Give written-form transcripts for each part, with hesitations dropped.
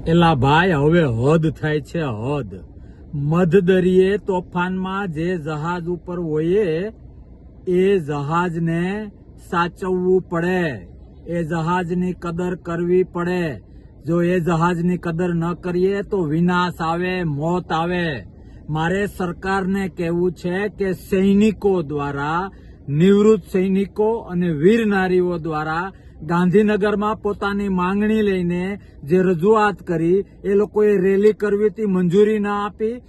એલા ભાઈ હવે હદ થાય છે હદ. મધદરિયે તોફાનમાં જે જહાજ ઉપર હોય એ જહાજને સાચવવું પડે, એ જહાજની કદર કરવી પડે. જો એ જહાજની કદર ન કરીએ તો વિનાશ આવે, મોત આવે. મારે સરકારને કહેવું છે કે સૈનિકો દ્વારા, નિવૃત્ત સૈનિકો અને વીર નારીઓ દ્વારા ગાંધીનગરમાં પોતાની માંગણી લઈને જે રજૂઆત કરી, એ લોકોએ રેલી કરવી હતી, મંજૂરી ના આપી,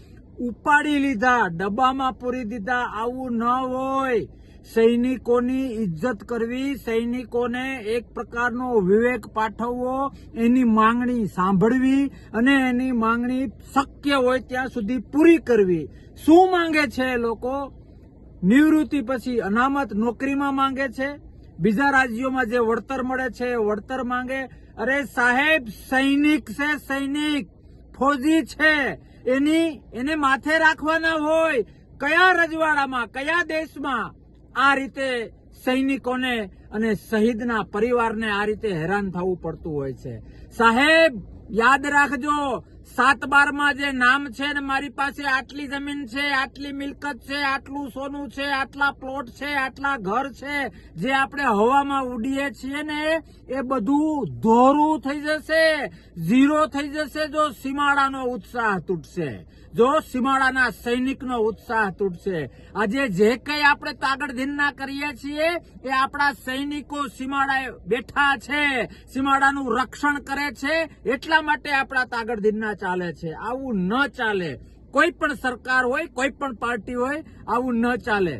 ઉપાડી લીધા, ડબ્બામાં પૂરી દીધા. આવું ન હોય. સૈનિકોની ઇજ્જત કરવી, સૈનિકોને એક પ્રકારનો વિવેક પાઠવવો, એની માંગણી સાંભળવી અને એની માંગણી શક્ય હોય ત્યાં સુધી પૂરી કરવી. શું માંગે છે એ લોકો? નિવૃત્તિ પછી અનામત નોકરીમાં માંગે છે, બીજા રાજ્યોમાં જે વળતર મળે છે એ વળતર માંગે. અરે સાહેબ, સૈનિક છે, સૈનિક ફૌજી છે, એને માથે રાખવાના હોય. કયા રજવાડામાં, કયા દેશમાં આ રીતે સૈનિકોને અને શહીદના પરિવારને આ રીતે હેરાન થવું પડતું હોય છે? સાહેબ યાદ રાખજો, 7/12 જે નામ છે ને, મારી પાસે આટલી જમીન છે, આટલી મિલકત છે, આટલું સોનું છે, આટલા પ્લોટ છે, આટલા ઘર છે, જે આપણે હવામાં ઉડીએ છીએ ને, એ બધું ધોરું થઈ જશે, ઝીરો થઈ જશે જો સીમાડાનો ઉત્સાહ તૂટશે, જો સીમાડાના સૈનિકનો ઉત્સાહ તૂટશે. આજે જે કંઈ આપણે તાગડધીનના કરીએ છીએ એ આપણા સૈનિકો સીમાડાએ બેઠા છે, સીમાડાનું રક્ષણ કરે છે, એટલા માટે આપણા તાગડધીનના ચાલે છે. આવું ન ચાલે. કોઈ પણ સરકાર હોય, કોઈ પણ પાર્ટી હોય, આવું ન ચાલે.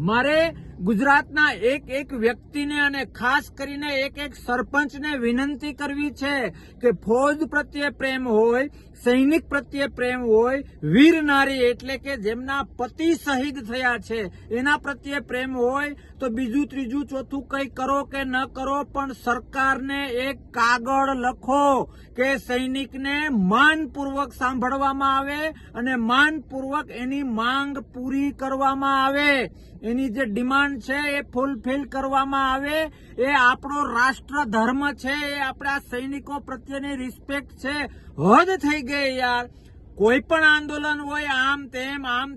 મારે ગુજરાતના એક વ્યક્તિને અને ખાસ કરીને એક સરપંચને વિનંતી કરવી છે કે ફૌજ પ્રત્યે પ્રેમ હોય, સૈનિક પ્રત્યે પ્રેમ હોય, વીર નારી એટલે કે જેમના પતિ શહીદ થયા છે એના પ્રત્યે પ્રેમ હોય, તો બીજું ત્રીજું ચોથું કંઈ કરો કે ન કરો, પણ સરકારને એક કાગળ લખો કે સૈનિકને માનપૂર્વક સાંભળવામાં આવે અને માનપૂર્વક એની માંગ પૂરી કરવામાં આવે, એની જે ડિમાન્ડ છે એ ફૂલફિલ કરવામાં આવે. એ આપણો રાષ્ટ્ર ધર્મ છે, એ આપણા સૈનિકો પ્રત્યેની રિસ્પેક્ટ છે. હદ થઈ ગઈ યાર. કોઈ પણ આંદોલન હોય આમ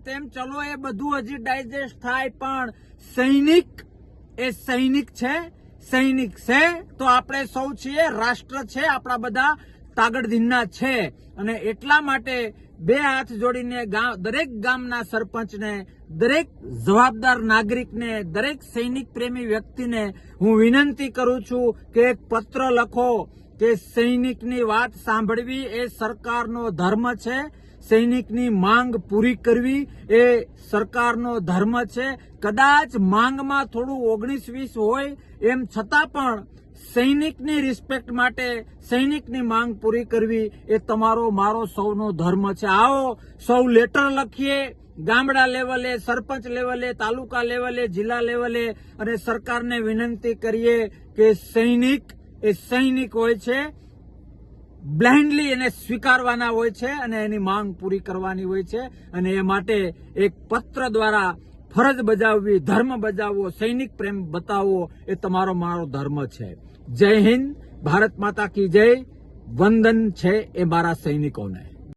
તેમ ચલો, એ બધું હજી ડાયજેસ્ટ થાય, પણ સૈનિક એ સૈનિક છે, સૈનિક છે તો આપણે સૌ છીએ, રાષ્ટ્ર છે, આપણા બધા તાગડધીનના છે. અને એટલા માટે બે હાથ જોડીને દરેક ગામના સરપંચને, દરેક જવાબદાર નાગરિકને, દરેક સૈનિક પ્રેમી વ્યક્તિને હું વિનંતી કરું છું કે એક પત્ર લખો કે સૈનિકની વાત સાંભળવી એ સરકારનો ધર્મ છે, સૈનિકની માંગ પૂરી કરવી એ સરકારનો ધર્મ છે. કદાચ માંગમાં થોડું 19-20 હોય, એમ છતાં પણ સૈનિકની રિસ્પેક્ટ માટે સૈનિકની માંગ પૂરી કરવી એ તમારો મારો સૌનો ધર્મ છે. આવો સૌ લેટર લખીએ, ગામડા લેવલે, સરપંચ લેવલે, તાલુકા લેવલે, જિલ્લા લેવલે, અને સરકારને વિનંતી કરીએ કે સૈનિક એ સૈનિક હોય છે, બ્લાઇન્ડલી એને સ્વીકારવાના હોય છે અને એની માંગ પૂરી કરવાની હોય છે. અને એ માટે એક પત્ર દ્વારા ફરજ બજાવવી, ધર્મ બજાવવો, સૈનિક પ્રેમ બતાવવો એ તમારો મારો ધર્મ છે. જય હિન્દ, ભારત માતા કી જય. વંદન છે એ મારા સૈનિકોને.